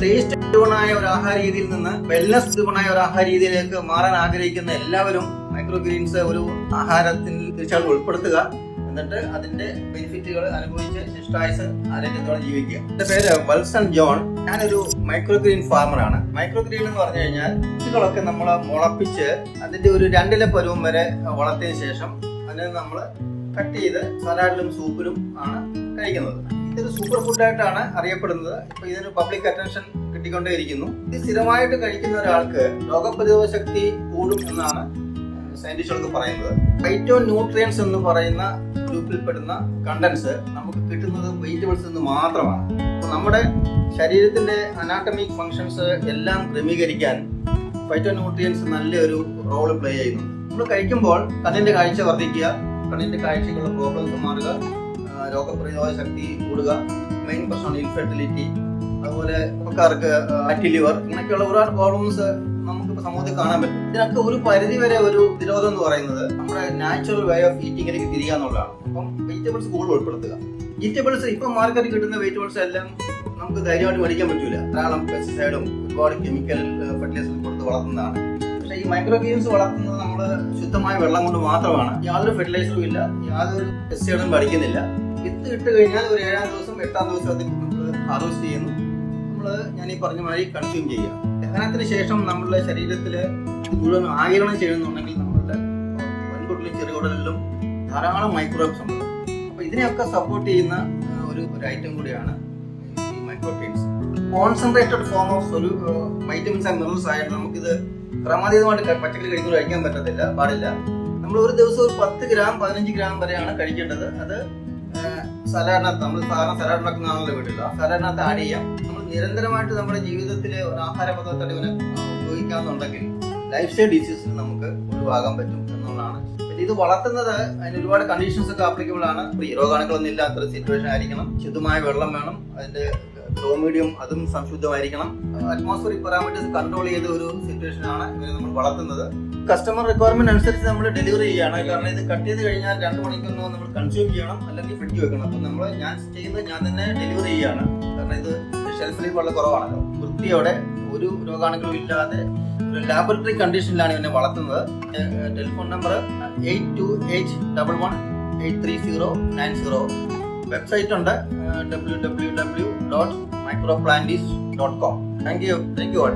Taste ഡ്രിവണായ ഒരു ആഹാര രീതിയിൽ നിന്ന് വെൽനസ് ഡ്രിവണായ ഒരു ആഹാര രീതിയിലേക്ക് മാറാൻ ആഗ്രഹിക്കുന്ന എല്ലാവരും മൈക്രോ ഗ്രീൻസ് ഒരു ആഹാരത്തിൽ തീർച്ചയായിട്ടും ഉൾപ്പെടുത്തുക. എന്നിട്ട് അതിന്റെ ബെനിഫിറ്റുകൾ അനുഭവിച്ച് ശിഷ്ടായുസ് ആരോഗ്യത്തോടെ ജീവിക്കുക. എന്റെ പേര് വത്സൻ ജോൺ. ഞാനൊരു മൈക്രോ ഗ്രീൻ ഫാമറാണ്. മൈക്രോ ഗ്രീൻ എന്ന് പറഞ്ഞു കഴിഞ്ഞാൽ കുട്ടികളൊക്കെ നമ്മൾ മുളപ്പിച്ച് അതിന്റെ ഒരു 2 പരുവം വരെ വളർത്തിയതിനു ശേഷം അതിനെ നമ്മൾ കട്ട് ചെയ്ത് സലാഡിലും സൂപ്പിലും ആണ് കഴിക്കുന്നത്. ഇതൊരു സൂപ്പർ ഫുഡായിട്ടാണ് അറിയപ്പെടുന്നത്. ഇപ്പൊ ഇതിന് പബ്ലിക് അറ്റൻഷൻ കിട്ടിക്കൊണ്ടേയിരിക്കുന്നു. ഇത് സ്ഥിരമായിട്ട് കഴിക്കുന്ന ഒരാൾക്ക് രോഗപ്രതിരോധ ശക്തി കൂടും എന്നാണ് സയന്റിസ്റ്റുകൾക്ക് പറയുന്നത്. ഫൈറ്റോ ന്യൂട്രിയൻസ് എന്ന് പറയുന്ന ഗ്രൂപ്പിൽപ്പെടുന്ന കണ്ടൻസ് നമുക്ക് കിട്ടുന്നത് വെജിറ്റബിൾസിൽ നിന്ന് മാത്രമാണ്. അപ്പോൾ നമ്മുടെ ശരീരത്തിന്റെ അനാട്ടമിക് ഫങ്ഷൻസ് എല്ലാം ക്രമീകരിക്കാൻ ഫൈറ്റോ ന്യൂട്രിയൻസ് നല്ലൊരു റോള് പ്ലേ ചെയ്യുന്നു. നമ്മൾ കഴിക്കുമ്പോൾ കണ്ണിന്റെ കാഴ്ച വർദ്ധിക്കുക, കണ്ണിന്റെ കാഴ്ചക്കുള്ള പ്രോബ്ലംസ് മാറുക, രോഗപ്രതിരോധ ശക്തി കൂടുക, മെയിൻ പ്രശ്നമാണ് ഇൻഫെർട്ടിലിറ്റി, അതുപോലെ ആൾക്കാർക്ക് ഫാറ്റി ലിവർ, ഇങ്ങനെയൊക്കെയുള്ള ഒരുപാട് പ്രോബ്ലംസ് നമുക്ക് സമൂഹത്തിൽ കാണാൻ പറ്റും. ഇതിനൊക്കെ ഒരു പരിധി വരെ ഒരു വിരോധം എന്ന് പറയുന്നത് നമ്മുടെ നാച്ചുറൽ വേ ഓഫ് ഈറ്റിംഗിലേക്ക് തിരിയുക എന്നുള്ളതാണ്. അപ്പം വെജിറ്റബിൾസ് കൂടുതൽ ഉൾപ്പെടുത്തുക. വെജിറ്റബിൾസ് ഇപ്പം മാർക്കറ്റിൽ കിട്ടുന്ന വെജിറ്റബിൾസ് എല്ലാം നമുക്ക് ധൈര്യമായിട്ട് മേടിക്കാൻ പറ്റൂല. ധാരാളം പെസ്റ്റിസൈഡും ഒരുപാട് കെമിക്കൽ ഫെർട്ടിലൈസറും കൊടുത്ത് വളർത്തുന്നതാണ്. പക്ഷേ ഈ മൈക്രോ ഗ്രീൻസ് വളർത്തുന്നത് നമ്മൾ ശുദ്ധമായ വെള്ളം കൊണ്ട് മാത്രമാണ്. യാതൊരു ഫെർട്ടിലൈസറും ഇല്ല, യാതൊരു പെസ്റ്റിസൈഡും പഠിക്കുന്നില്ല. വിത്ത് ഇട്ട് കഴിഞ്ഞാൽ ഒരു 7-ാം ദിവസം 8-ാം ദിവസം അത് നമ്മൾ ഹാർവെസ്റ്റ് ചെയ്യുന്നു. ഞാൻ ഈ പറഞ്ഞ മാതിരി കൺസ്യൂം ചെയ്യുക. ദഹനത്തിന് ശേഷം നമ്മളുടെ ശരീരത്തിൽ മുഴുവൻ ആഗിരണം ചെയ്യുന്നുണ്ടെങ്കിൽ നമ്മളുടെ വൻകുടലിലും ചെറുകുടലിലും ധാരാളം മൈക്രോബ്സ് ഉണ്ട്. അപ്പൊ ഇതിനെയൊക്കെ സപ്പോർട്ട് ചെയ്യുന്ന ഒരു ഐറ്റം കൂടിയാണ് ഈ microgreens. Concentrated form of vitamins and minerals ആയിട്ട് നമുക്കിത് ക്രമാതീതമായിട്ട് പച്ചക്കറി കഴിക്കാൻ പാടില്ല. നമ്മൾ ഒരു ദിവസം ഒരു 10 ഗ്രാം 15 ഗ്രാം വരെയാണ് കഴിക്കേണ്ടത്. അത് സലാഡിനകത്ത് നമ്മൾ സാധാരണ സലാഡ് ഉണ്ടാക്കുന്നതാണല്ലോ വീട്ടിൽ, ആ സലാഡിനകത്ത് ആഡ് ചെയ്യാം. നമ്മൾ നിരന്തരമായിട്ട് നമ്മുടെ ജീവിതത്തിലെ ഒരു ആഹാര പദാർത്ഥം ഇവനെ ഉപയോഗിക്കാമെന്നുണ്ടെങ്കിൽ ലൈഫ് സ്റ്റൈൽ ഡിസീസിൽ നമുക്ക് ഒഴിവാകാൻ പറ്റും എന്നുള്ളതാണ്. ഇത് വളർത്തുന്നത് അതിന് ഒരുപാട് കണ്ടീഷൻസ് ഒക്കെ ആപ്ലിക്കബിൾ ആണ്. രോഗാണുക്കളൊന്നും ഇല്ലാത്തൊരു സിറ്റുവേഷൻ ആയിരിക്കണം, ശുദ്ധമായ വെള്ളം വേണം, അതിന്റെ ഗ്രോ മീഡിയം അതും സംശുദ്ധമായിരിക്കണം, അറ്റ്മോസ്ഫിയറിക് പാരാമീറ്റേഴ്സ് കൺട്രോൾ ചെയ്ത ഒരു സിറ്റുവേഷൻ ആണ് ഇവരെ നമ്മൾ വളർത്തുന്നത്. കസ്റ്റമർ റിക്വയർമെന്റ് അനുസരിച്ച് നമ്മൾ ഡെലിവറി ചെയ്യാണ്. കാരണം ഇത് കട്ട് ചെയ്ത് കഴിഞ്ഞാൽ 2 മണിക്കൂറിനോ നമ്മൾ കൺസ്യൂം ചെയ്യണം, അല്ലെങ്കിൽ ഫ്രിഡ്ജ് വെക്കണം. അപ്പൊ ഞാൻ തന്നെ ഡെലിവറി ചെയ്യാണ്. കാരണം ഇത് ഷെൽഫ് ലൈഫ് വളരെ കുറവാണല്ലോ. വൃത്തിയോടെ ഒരു രോഗാണുക്കളും ഇല്ലാതെ ഒരു ലാബറട്ടറി കണ്ടീഷനിലാണ് ഇവനെ വളർത്തുന്നത്. Telephone number 8281183090. വെബ്സൈറ്റ് ഉണ്ട് www.microplantis.com. Thank you all.